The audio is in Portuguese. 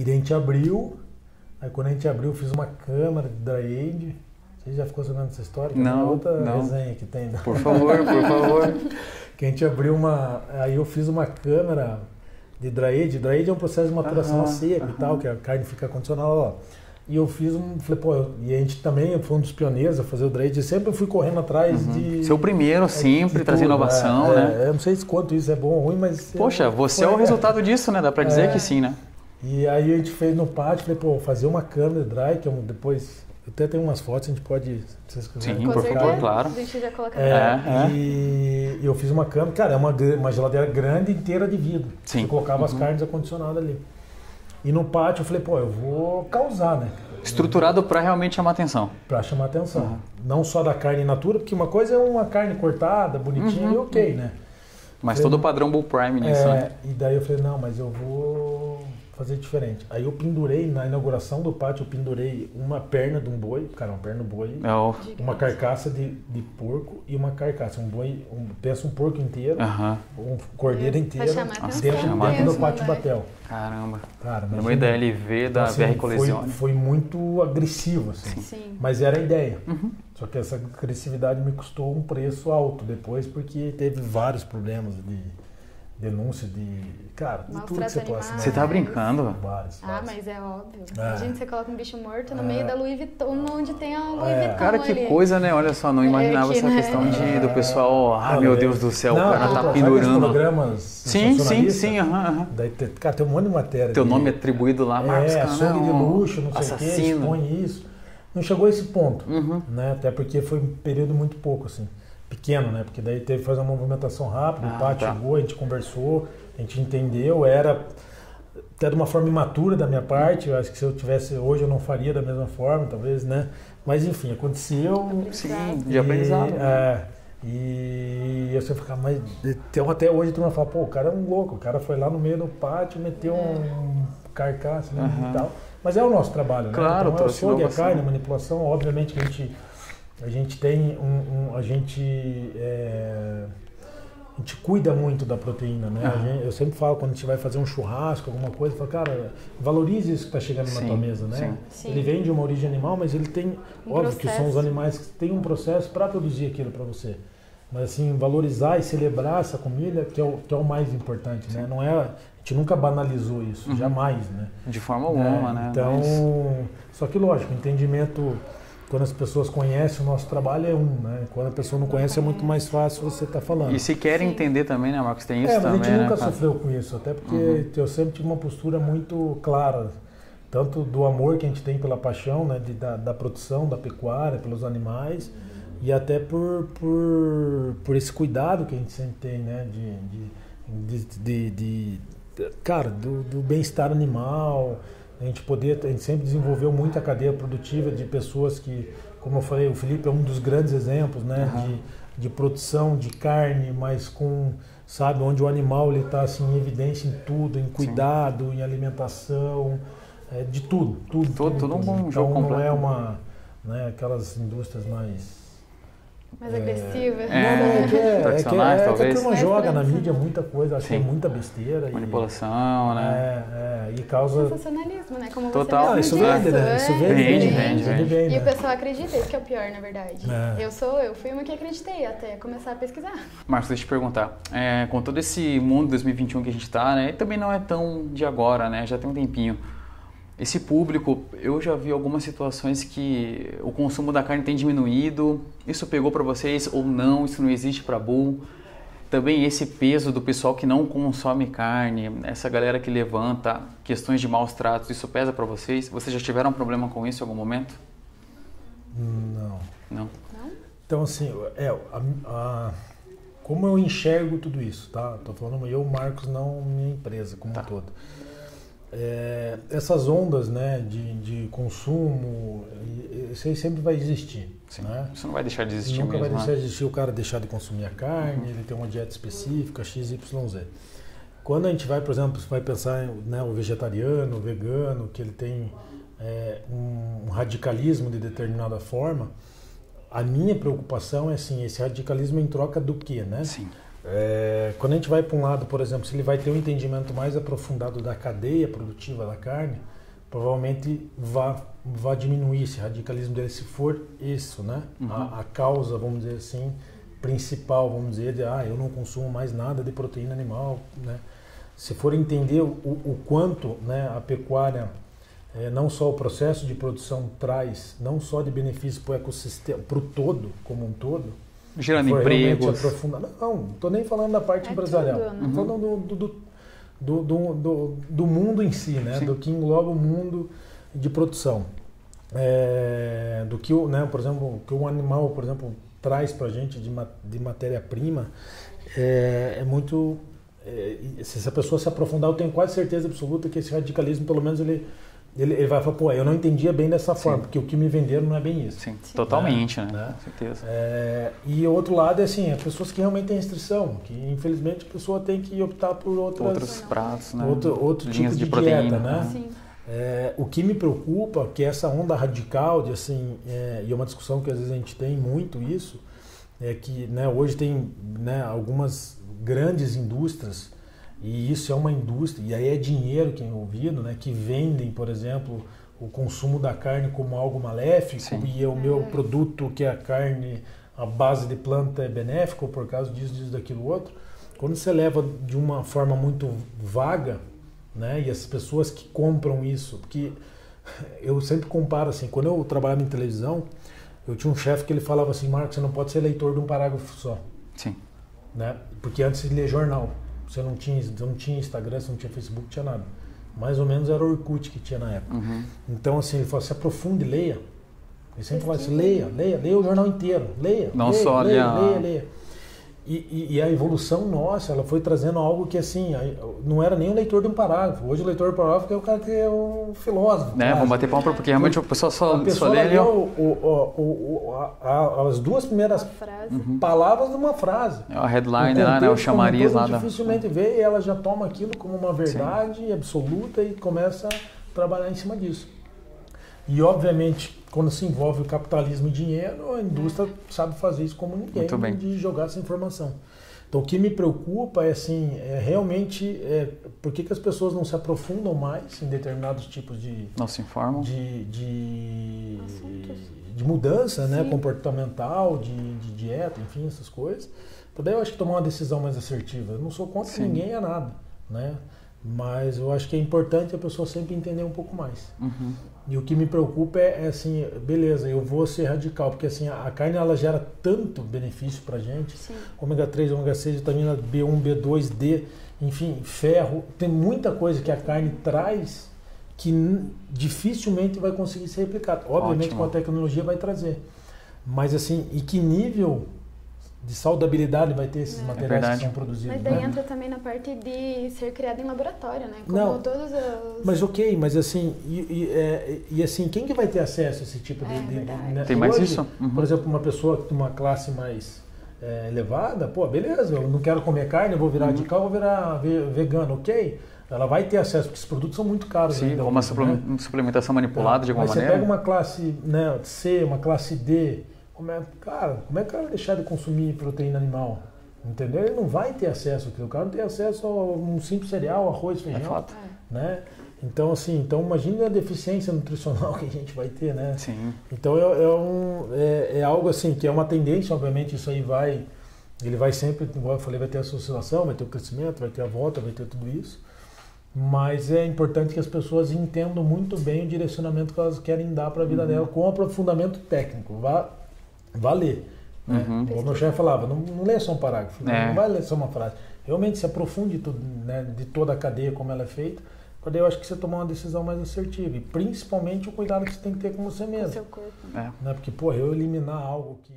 Aí a gente abriu, aí quando a gente abriu, eu fiz uma câmara de dry age. Você já ficou sabendo dessa história? Não, outra não. resenha que tem. Por favor, por favor. Que a gente abriu aí eu fiz uma câmara de dry age. Dry age é um processo de maturação seca e tal, que a carne fica condicional, ó. E eu fiz falei, pô, e a gente também foi um dos pioneiros a fazer o dry age. Eu sempre fui correndo atrás de... Ser o primeiro, sempre, trazer inovação, né? Eu não sei quanto isso é bom ou ruim, mas... Poxa, você é o resultado disso, né? Dá pra dizer que sim, né? E aí a gente fez no pátio, falei, pô, fazer uma câmera dry, que depois... Eu até tenho umas fotos, a gente pode... Se vocês quiserem. Sim, por favor, claro. A gente já coloca E eu fiz uma câmera, cara, é uma geladeira grande inteira de vidro. Sim. Você colocava as carnes acondicionadas ali. E no pátio eu falei, pô, eu vou causar, né? Estruturado para realmente chamar atenção. Para chamar atenção. Não só da carne in natura, porque uma coisa é uma carne cortada, bonitinha e ok, né? Mas todo o padrão Bull Prime nisso, né? E daí eu falei, não, mas eu vou fazer diferente. Aí eu pendurei, na inauguração do pátio, eu pendurei uma perna de um boi, cara, uma perna do boi, uma carcaça de porco e uma carcaça, um boi, pensa um porco inteiro, um cordeiro inteiro, dentro do pátio Batel. Caramba. Cara, no meio da LV, da assim, VR Collezione. Foi muito agressivo, assim. Sim. Mas era a ideia. Só que essa agressividade me custou um preço alto depois, porque teve vários problemas de denúncia Cara, de tudo que você possa. Você tá brincando? Vários. Mas é óbvio. Imagina, você coloca um bicho morto no meio da Louis Vuitton, onde tem a Louis Vuitton. Cara, que coisa, né? Olha só, não imaginava essa questão do pessoal, meu Deus do céu, o cara tá pendurando. Programas sim. Daí, cara, tem um monte de matéria. Teu nome atribuído lá, Marcos Canão. Açougue de luxo, não sei o que, expõe isso. Não chegou a esse ponto, né? Até porque foi um período muito pouco, assim. Pequeno, né? Porque daí teve que fazer uma movimentação rápida, o pátio chegou, a gente conversou, a gente entendeu, era até de uma forma imatura da minha parte, eu acho que se eu tivesse hoje eu não faria da mesma forma, talvez, né? Mas enfim, aconteceu. Sim, de aprendizado. E eu sempre ficava, mas até hoje a turma fala, pô, o cara é um louco, o cara foi lá no meio do pátio, meteu um carcaça e tal. Mas é o nosso trabalho, né? Claro, então, açougue, a carne, a manipulação, obviamente que a gente tem a gente cuida muito da proteína, né? Eu sempre falo, quando a gente vai fazer um churrasco, alguma coisa, eu falo, cara, valorize isso que está chegando na tua mesa, né? Sim. Ele vem de uma origem animal, mas ele tem, óbvio que são os animais que têm um processo para produzir aquilo para você. Mas assim, valorizar e celebrar essa comida que é o mais importante, né? Não é, a gente nunca banalizou isso, jamais, né? De forma alguma, né? Então, só que lógico, o entendimento... Quando as pessoas conhecem o nosso trabalho é né? Quando a pessoa não conhece é muito mais fácil você estar falando. E se querem entender também, né, Marcos? Tem isso também, mas a gente nunca sofreu com isso, até porque eu sempre tive uma postura muito clara, tanto do amor que a gente tem pela paixão, né, da produção, da pecuária, pelos animais, e até por esse cuidado que a gente sempre tem, né, cara, do bem-estar animal. A gente sempre desenvolveu muito a cadeia produtiva de pessoas que, como eu falei, o Felipe é um dos grandes exemplos, né, de produção de carne, mas sabe, onde o animal ele está assim, em evidência em tudo, em cuidado, em alimentação, de tudo. Um bom jogo então, completo. Não é aquelas indústrias mais agressiva. Tradicionais, que talvez. a turma joga na mídia muita coisa, acho que é muita besteira. Manipulação, né? E causa... Sensacionalismo, né? Como total. Isso vende, né? Isso vende. E o pessoal acredita, isso que é o pior, na verdade. Eu fui uma que acreditei até começar a pesquisar. Marcos, deixa eu te perguntar. Com todo esse mundo 2021 que a gente está, né? E também não é tão de agora, né? Já tem um tempinho. Esse público, eu já vi algumas situações que o consumo da carne tem diminuído. Isso pegou para vocês ou não? Isso não existe para Bull? Também esse peso do pessoal que não consome carne, essa galera que levanta questões de maus tratos, isso pesa para vocês? Vocês já tiveram um problema com isso em algum momento? Não? Então, assim, como eu enxergo tudo isso, tá? Tô falando eu, Marcos, não minha empresa como um todo. Essas ondas, né, de consumo, isso aí sempre vai existir. Né? Isso não vai deixar de existir Nunca mesmo. Vai deixar de existir o cara deixar de consumir a carne, ele tem uma dieta específica, XYZ. Quando a gente vai, por exemplo, vai pensar o vegetariano, o vegano, que ele tem um radicalismo de determinada forma, a minha preocupação é assim, esse radicalismo em troca do quê, né? Sim. quando a gente vai para um lado, por exemplo, se ele vai ter um entendimento mais aprofundado da cadeia produtiva da carne, provavelmente vai diminuir esse radicalismo dele, se for isso, né? A causa, vamos dizer assim, principal, vamos dizer, de eu não consumo mais nada de proteína animal, né? Se for entender o quanto, né, a pecuária, não só o processo de produção traz, não só de benefício para o ecossistema, para o todo, como um todo, gerando empregos. Não estou nem falando da parte empresarial, estou falando do mundo em si, né? Do que engloba o mundo de produção. Do que, né, por exemplo, que o animal, por exemplo, traz para a gente de matéria-prima, é muito... se a pessoa se aprofundar, eu tenho quase certeza absoluta que esse radicalismo, pelo menos, ele vai falar, pô, eu não entendia bem dessa forma, porque o que me venderam não é bem isso. Sim, totalmente, né? Com certeza. E o outro lado é assim, as pessoas que realmente têm restrição, que infelizmente a pessoa tem que optar por outros pratos, né? Outro tipo de proteína, dieta, né? Sim. O que me preocupa, que essa onda radical de assim, e é uma discussão que às vezes a gente tem muito isso, é que, né, hoje tem, né, algumas grandes indústrias, e isso é uma indústria, e aí é dinheiro que é envolvido, né, que vendem, por exemplo, o consumo da carne como algo maléfico. Sim. E o meu produto, que é a carne, a base de planta, é benéfico por causa disso, daquilo, outro. Quando você leva de uma forma muito vaga, né, e as pessoas que compram isso, porque eu sempre comparo assim, quando eu trabalhava em televisão, eu tinha um chefe que ele falava assim, Marcos, você não pode ser leitor de um parágrafo só. Sim. Né? Porque antes de ler jornal, você não tinha Instagram, você não tinha Facebook, não tinha nada. Mais ou menos era o Orkut que tinha na época. Então, assim, ele falou, se aprofunde e leia. Ele sempre falava assim, leia o jornal inteiro, leia. Leia. E a evolução nossa, ela foi trazendo algo que, assim, não era nem o leitor de um parágrafo. Hoje o leitor de um parágrafo é o cara que é um filósofo. Né? Vamos bater palma, porque realmente o pessoal só lê ali. As duas primeiras palavras de uma frase. A headline lá, né? O chamariz lá. Dificilmente vê, e ela já toma aquilo como uma verdade absoluta e começa a trabalhar em cima disso. E, obviamente, quando se envolve o capitalismo e dinheiro, a indústria sabe fazer isso como ninguém, de jogar essa informação. Então, o que me preocupa é, assim, realmente por que as pessoas não se aprofundam mais em determinados tipos de... Não se informam. De mudança, né, comportamental, de dieta, enfim, essas coisas. Então, daí eu acho que tomar uma decisão mais assertiva. Eu não sou contra ninguém a nada, né? Mas eu acho que é importante a pessoa sempre entender um pouco mais. E o que me preocupa é assim, beleza, eu vou ser radical, porque assim, a carne ela gera tanto benefício pra gente, ômega 3, ômega 6, vitamina B1, B2, D, enfim, ferro, tem muita coisa que a carne traz que dificilmente vai conseguir ser replicada. Obviamente com a tecnologia vai trazer, mas assim, e que nível de saudabilidade vai ter esses materiais que são produzidos. Mas daí entra também na parte de ser criado em laboratório, né? Como todos os... Mas mas assim, assim, quem que vai ter acesso a esse tipo de... né? Tem mais hoje, isso? Por exemplo, uma pessoa de uma classe mais elevada, pô, beleza, eu não quero comer carne, eu vou virar radical, eu vou virar vegano, ok? Ela vai ter acesso, porque esses produtos são muito caros. Sim, ainda, uma suplementação manipulada de alguma maneira. Você pega uma classe, né, C, uma classe D, como é que o cara vai deixar de consumir proteína animal? Entendeu? Ele não vai ter acesso àquilo. O cara não tem acesso a um simples cereal, arroz, feijão. É fato. Né? Então, assim, imagine a deficiência nutricional que a gente vai ter, né? Sim. Então é algo assim, que é uma tendência, obviamente, isso aí ele vai sempre, igual eu falei, vai ter a associação, vai ter o crescimento, vai ter a volta, vai ter tudo isso. Mas é importante que as pessoas entendam muito bem o direcionamento que elas querem dar para a vida dela, com aprofundamento técnico. Vá ler. Né? O meu chefe falava, não lê só um parágrafo, não vai ler só uma frase. Realmente se aprofunde tudo, né, de toda a cadeia, como ela é feita, para daí eu acho que você tomar uma decisão mais assertiva. E principalmente o cuidado que você tem que ter com você mesmo. Com o seu corpo. Né? Porque, eu eliminar algo que